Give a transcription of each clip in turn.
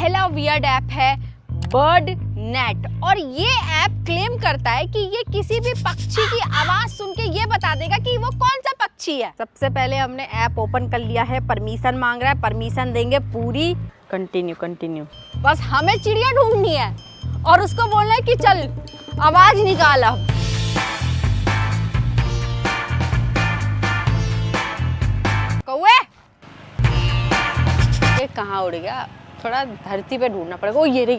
पहला weird app है bird net और ये ऐप क्लेम करता है कि ये किसी भी पक्षी की आवाज सुन के ये बता देगा कि वो कौन सा पक्षी है। सबसे पहले हमने ऐप ओपन कर लिया है, परमिशन मांग रहा है, परमिशन देंगे पूरी। कंटिन्यू। बस हमें चिड़िया ढूंढनी है और उसको बोलना है कि चल आवाज निकाल अब। कौवे ये कहाँ उड़ गया? थोड़ा धरती पे ढूंढना पड़ेगा। ओ ये रे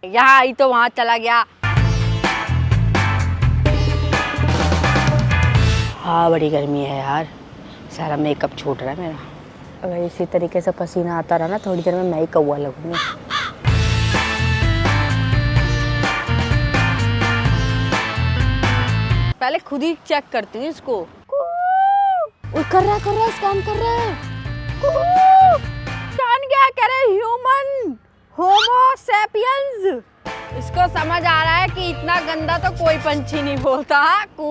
यहाँ आई तो वहां चला गया। हाँ बड़ी गर्मी है यार, सारा मेकअप छूट रहा है मेरा। अगर इसी तरीके से पसीना आता रहा ना थोड़ी देर में मैं ही कौवा लगूंगी। पहले खुद ही चेक करती हूँ इसको। कर रहा है, स्कैन कर रहा है। जान गया कह रहे ह्यूमन होमो सैपियंस। इसको समझ आ रहा है कि इतना गंदा तो कोई पंछी नहीं बोलता। कू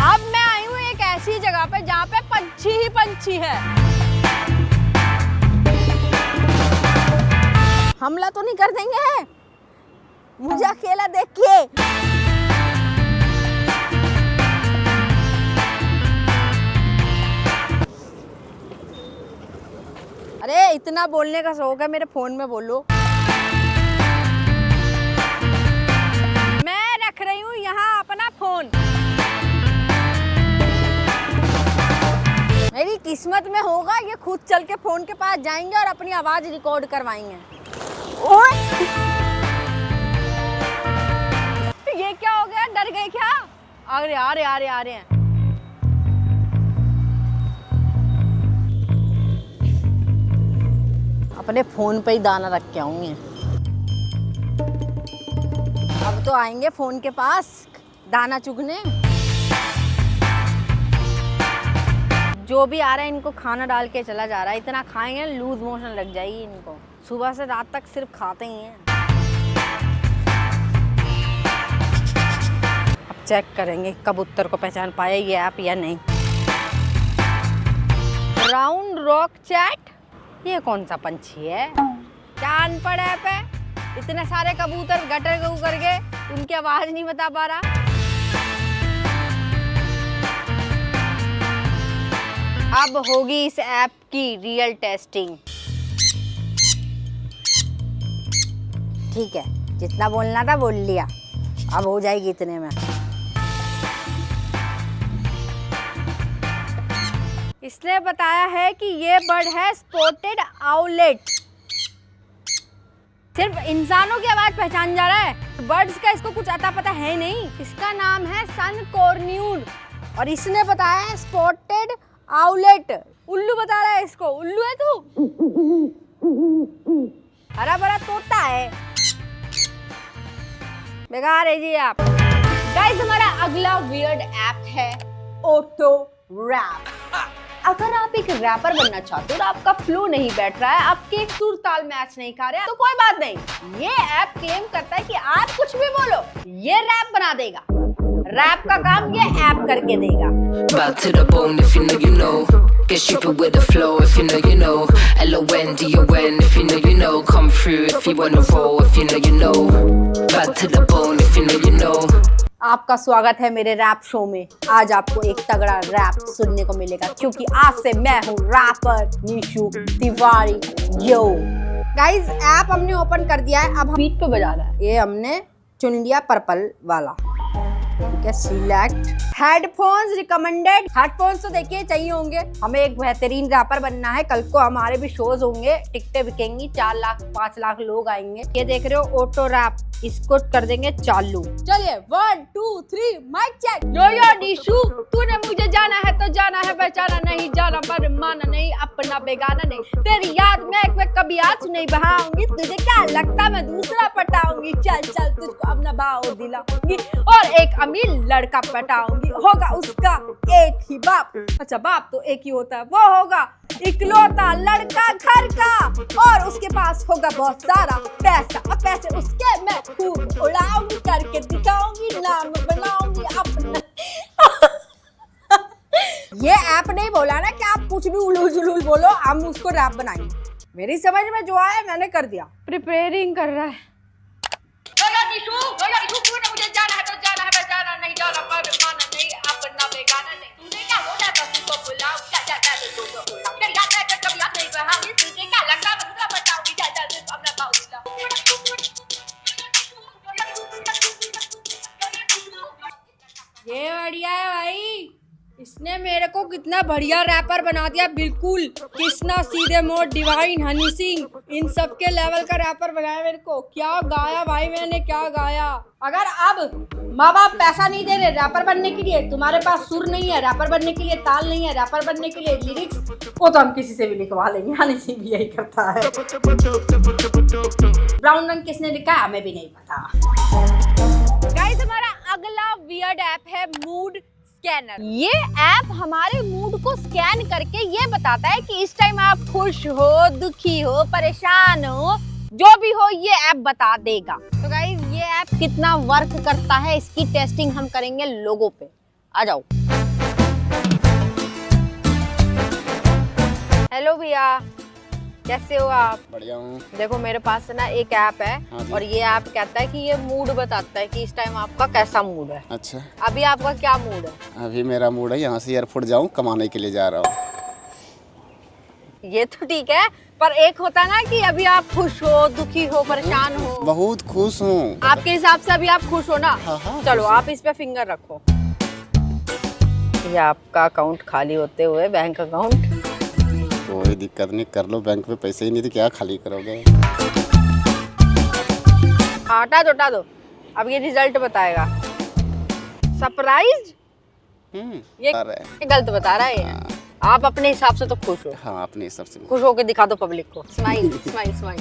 अब मैं आई हूँ एक ऐसी जगह पे जहाँ पे पंछी ही पंछी है। हमला तो नहीं कर देंगे मुझे अकेला देख के? अरे इतना बोलने का शौक है मेरे फोन में बोलो। मैं रख रही हूँ यहाँ अपना फोन। मेरी किस्मत में होगा ये खुद चल के फोन के पास जाएंगे और अपनी आवाज रिकॉर्ड करवाएंगे। ओए ये क्या हो गया? डर गए क्या? अरे आ रहे हैं। अपने फोन पे ही दाना रख के आऊंगी। अब तो आएंगे फोन के पास दाना चुगने। जो भी आ रहा है इनको खाना डाल के चला जा रहा है। इतना खाएंगे लूज मोशन लग जाएगी इनको। सुबह से रात तक सिर्फ खाते ही हैं। अब चेक करेंगे कबूतर को पहचान पाया ये ऐप या नहीं। राउंड रॉक चैट, ये कौन सा पंछी है? क्या अनपढ़ ऐप है? इतने सारे कबूतर गटर गू करके उनकी आवाज नहीं बता पा रहा। अब होगी इस ऐप की रियल टेस्टिंग। ठीक है, जितना बोलना था बोल लिया, अब हो जाएगी इतने में। इसने बताया है कि ये बर्ड है स्पॉटेड आउलेट। सिर्फ इंसानों की आवाज पहचान जा रहा है, बर्ड्स का इसको कुछ अता पता है नहीं। इसका नाम है सन कॉर्न्यूड और इसने बताया है स्पॉटेड आउलेट। उल्लू बता रहा है इसको। उल्लू है तू? हरा भरा तोता है। बेकार है जी आप। गाइस हमारा अगला वियर्ड ऐप है ऑटो रैप। अगर आप एक रैपर बनना चाहते हो और आपका फ्लो नहीं बैठ रहा है, आपके एक सुर ताल मैच नहीं खा रहे हैं, तो कोई बात नहीं। ये ऐप क्लेम करता है कि आप कुछ भी बोलो ये रैप बना देगा। रैप का काम ये ऐप करके देगा। Bow to the bone if you know you know. Get stupid with the flow if you know you know. LONDON if you know you know. Come through if you wanna roll if you know you know. Bow to the bone if you know you know. आपका स्वागत है मेरे rap show में। आज आपको एक तगड़ा rap सुनने को मिलेगा क्योंकि आज से मैं हूँ rapper Nishu Tiwari. Yo guys app हमने ओपन कर दिया है। अब हम बीट पे बजा रहा है। ये हमने चुन लिया पर्पल वाला। ठीक है, सिलेक्ट हेडफोन्स रिकमेंडेड। हेडफोन्स तो देखिए चाहिए होंगे। हमें एक बेहतरीन रैपर बनना है। कल को हमारे भी शोज होंगे, टिकटें बिकेंगी, 4 लाख 5 लाख लोग आएंगे। ये देख रहे हो ऑटो रैप, इसको कर देंगे चालू। चलिए 1 2 3 माइक चेक। यो निशु, तूने मुझे जाना है तो जाना है, पहचाना नहीं, जाना पर माना नहीं, अपना बेगाना नहीं। तेरी याद में कभी आंसू नहीं बहाऊंगी। तुझे क्या लगता मैं दूसरा पटाऊंगी? चल तुझको अपना भाव दिलाऊंगी और एक अमीर लड़का पटाऊंगी। होगा उसका एक ही बाप। अच्छा बाप तो एक ही होता है, वो होगा इकलौता लड़का घर का और उसके पास होगा बहुत सारा पैसा। और पैसे उसके मैं खूब उड़ाऊंगी, करके दिखाऊंगी, नाम बनाऊंगी अपना। ये ऐप नहीं बोला ना कि आप कुछ भी उलूल जुलूल बोलो, हम उसको रैप बनाएंगे। मेरी समझ में जो आया मैंने कर दिया। प्रिपेयरिंग कर रहा है। मुझे जाना है तो जाना है, मैं जाना नहीं जाना पर माना नहीं, अपना बेगाना नहीं। तूने क्या बोला था तुझको बुलाओ, क्या जाता है तुझको बुलाओ, क्या याद है कभी याद नहीं रहा, तुझे क्या लगता है मैं बताऊंगी, जा जा अपना बाउला। ये बढ़िया है भाई, इसने मेरे को कितना बढ़िया रैपर बना दिया। बिल्कुल कृष्णा, सीधे मोड, डिवाइन, हनी सिंह, इन सब के लेवल का रैपर बनाया मेरे को। क्या गाया भाई मैंने, क्या गाया। अगर अब माँ बाप पैसा नहीं दे रहे रैपर बनने के लिए, तुम्हारे पास सुर नहीं है रैपर बनने के लिए, ताल नहीं है रैपर बनने के लिए, लिरिक्स, वो तो हम किसी से भी लिखवा लेंगे। हनी सिंह भी यही करता है। ब्राउन रंग किसने लिखा है हमें भी नहीं पता। गाइस, हमारा अगला वियर्ड ऐप है मूड स्कैनर। ये ऐप हमारे मूड को स्कैन करके ये बताता है कि इस टाइम आप खुश हो, दुखी हो, परेशान हो, जो भी हो ये ऐप बता देगा। तो गाइस, ये ऐप कितना वर्क करता है इसकी टेस्टिंग हम करेंगे लोगों पे। आ जाओ। हेलो भैया, कैसे हो आप? बढ़िया हूँ। देखो मेरे पास ना एक ऐप है। हाँ जी। और ये ऐप कहता है कि ये मूड बताता है कि इस टाइम आपका कैसा मूड है। अच्छा, अभी आपका क्या मूड है? अभी मेरा मूड है यहाँ से एयरपोर्ट जाऊँ, कमाने के लिए जा रहा हूँ। ये तो ठीक है, पर एक होता है ना कि अभी आप खुश हो, दुखी हो, परेशान हो। बहुत खुश हूँ। आपके हिसाब से अभी आप खुश हो ना? हाँ, चलो आप इस पे फिंगर रखो। ये आपका अकाउंट खाली होते हुए, बैंक अकाउंट। कोई दिक्कत नहीं, कर लो, बैंक में पैसे ही नहीं तो क्या खाली करोगे। हटा दो। अब ये रिजल्ट बताएगा। सरप्राइज? ये आ रहा है। गलत बता रहा है ये। आप अपने हिसाब से तो खुश हो। हाँ, अपने हिसाब से। खुश होके दिखा दो पब्लिक को। Smile smile smile.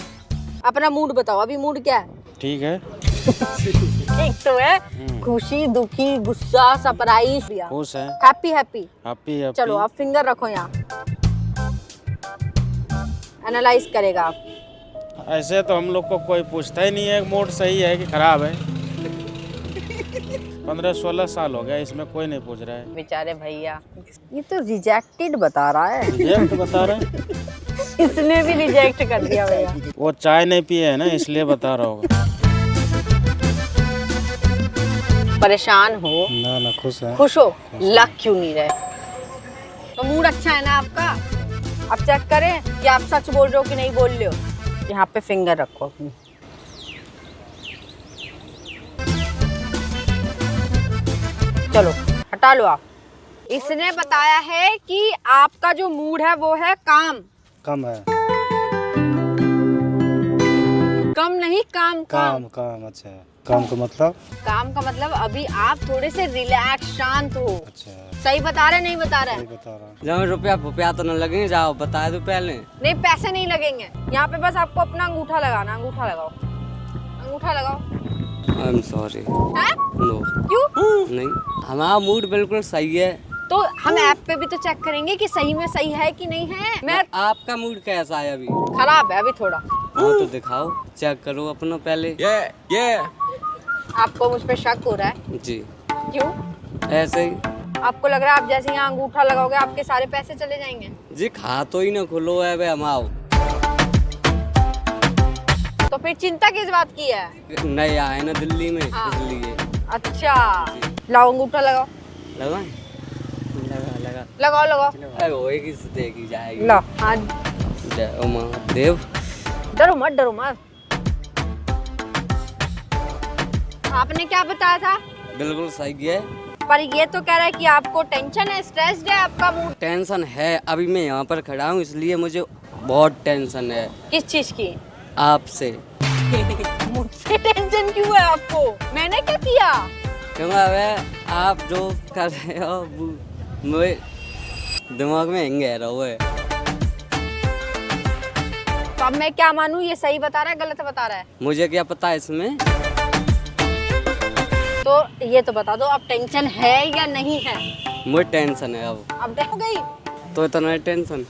अपना मूड बताओ, अभी मूड क्या है? ठीक है। ठीक तो है। खुशी, दुखी, गुस्सा, सरप्राइज, खुश है। Happy happy. हैप्पी। चलो आप फिंगर रखो यहाँ। एनालाइज करेगा आप। ऐसे तो हम लोग को कोई पूछता ही नहीं है मूड सही है कि खराब है। 15-16 साल हो गया, इसमें कोई नहीं पूछ रहा है। बेचारे भैया, ये तो रिजेक्टेड बता रहा है। रिजेक्ट बता रहे हैं। इसने भी रिजेक्ट कर दिया भैया। वो चाय नहीं पिए है ना, इसलिए बता रहा होगा। परेशान हो? ना खुश है। खुश हो? लक क्यों नहीं रहे? तो मूड अच्छा है ना आपका? अब चेक करें कि आप सच बोल रहे हो कि नहीं बोल रहे हो। यहाँ पे फिंगर रखो। चलो हटा लो आप। इसने बताया है कि आपका जो मूड है वो है काम। कम है। कम नहीं, काम। काम अच्छा है। काम का मतलब? काम का मतलब अभी आप थोड़े से रिलैक्स, शांत हो। अच्छा, सही बता रहे नहीं बता रहे? बता रहा हूँ। जब रुपया तो न लगेंगे, जाओ बता दो पहले। नहीं, पैसे नहीं लगेंगे। यहाँ पे बस आपको अपना अंगूठा लगाना। अंगूठा लगाओ, अंगूठा लगाओ। I am sorry. हैं? नो। क्यों? नहीं, हमारा मूड बिल्कुल सही है। तो हम ऐप पे भी तो चेक करेंगे कि सही में सही है कि नहीं है। मैं आपका मूड कैसा है अभी? खराब है अभी थोड़ा। हाँ तो दिखाओ, चेक करो अपना पहले। आपको मुझ पे शक हो रहा है? जी। क्यों? ऐसे ही। आपको लग रहा है आप जैसे यहाँ अंगूठा लगाओगे आपके सारे पैसे चले जाएंगे? जी, खा तो ही ना खुलो है बे हम आओ। तो फिर चिंता किस बात की है? नए आए ना दिल्ली में, हाँ। इसलिए। अच्छा, लाओ अंगूठा लगाओ। लगाएं? लगा। लगाओ लगाओ। अरे होएगी से देखी जाएगी। लो हाँ। जय ओ महादेव। डरो मत, डरो मत। आपने क्या बताया था? बिल्कुल सही है। पर ये तो कह रहा है कि आपको टेंशन है, स्ट्रेस्ड है आपका मूड। टेंशन है, अभी मैं यहाँ पर खड़ा हूँ इसलिए मुझे बहुत टेंशन है। किस चीज की? आपसे। मुझसे टेंशन क्यों है आपको? मैंने क्या किया? क्योंकि आप जो कर रहे हो वो मेरे दिमाग में हिंग रहा है। तो अब मैं क्या मानूं, ये सही बता रहा है गलत बता रहा है? मुझे क्या पता है इसमें। तो ये तो बता दो अब टेंशन है या नहीं है? मुझे टेंशन है अब हो गई। तो इतना टेंशन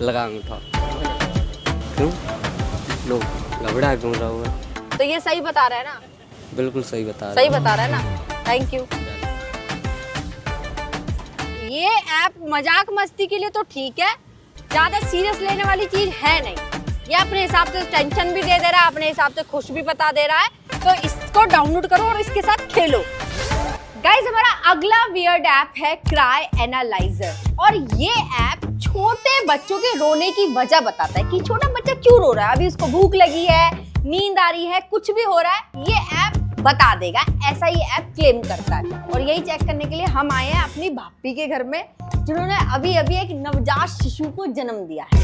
लगा उठा। क्यों लो घबरा क्यों रहा हुआ? तो ये सही बता रहा है ना? बिल्कुल सही बता रहा सही बता रहा है ना? Thank you. ये ऐप मजाक मस्ती के लिए तो ठीक है, ज्यादा सीरियस लेने वाली चीज है नहीं। ये अपने हिसाब से टेंशन भी दे रहा है, अपने हिसाब से खुश भी बता दे रहा है, तो इसको डाउनलोड करो और इसके साथ खेलो। गाइस हमारा अगला वियर्ड ऐप है क्राई एनालाइजर, और ये ऐप छोटे बच्चों के रोने की वजह बताता है कि छोटा बच्चा क्यों रो रहा है, अभी उसको भूख लगी है, नींद आ रही है, कुछ भी हो रहा है, ये ऐप बता देगा, ऐसा ये ऐप क्लेम करता है। और यही चेक करने के लिए हम आए हैं अपनी भाभी के घर में, जिन्होंने अभी अभी एक नवजात शिशु को जन्म दिया है।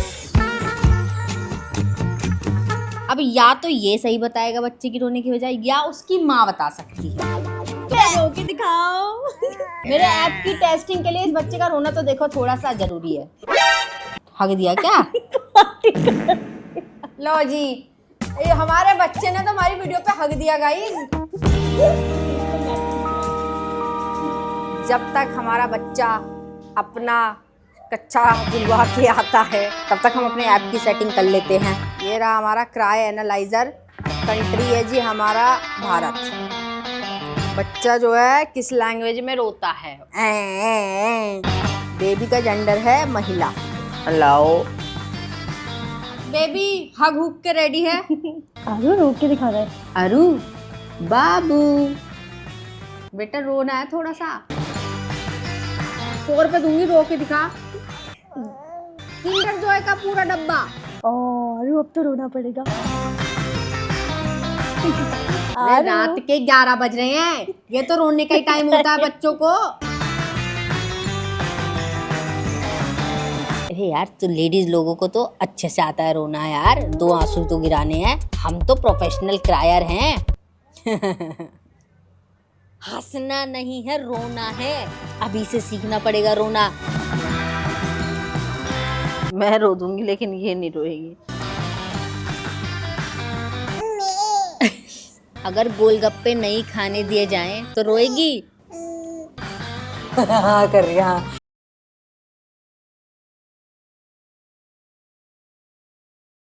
अब या तो ये सही बताएगा बच्चे की रोने की वजह, या उसकी माँ बता सकती है। रो के दिखाओ। मेरे ऐप की टेस्टिंग के लिए इस बच्चे का रोना तो देखो थोड़ा सा जरूरी है। हग दिया क्या? लो जी, ये हमारे बच्चे ने तो हमारी वीडियो पे हग दिया गाइस। जब तक हमारा बच्चा अपना कच्चा बुलवा के आता है, तब तक हम अपने ऐप की सेटिंग कर लेते हैं। ये रहा हमारा क्राई एनालाइजर, कंट्री है जी हमारा भारत। बच्चा जो है किस लैंग्वेज में रोता है? बेबी का जेंडर है महिला। हेलो बेबी, हग हुक के रेडी है? आरू रो के दिखा रहा है। अरू बाबू, बेटा रोना है थोड़ा सा, 100 रुपए दूंगी, रो के दिखा। किंडर जॉय का पूरा डब्बा। आरू अब तो रोना पड़ेगा। अरे रात के 11 बज रहे हैं, ये तो रोने का ही टाइम होता है बच्चों को। अरे यार, तो लेडीज लोगों को तो अच्छे से आता है रोना यार, 2 आंसू तो गिराने हैं, हम तो प्रोफेशनल क्रायर हैं। हंसना नहीं है, रोना है, अभी से सीखना पड़ेगा रोना। मैं रो दूंगी लेकिन ये नहीं रोएगी। अगर गोलगप्पे नहीं खाने दिए जाएं तो रोएगी। कर रही है।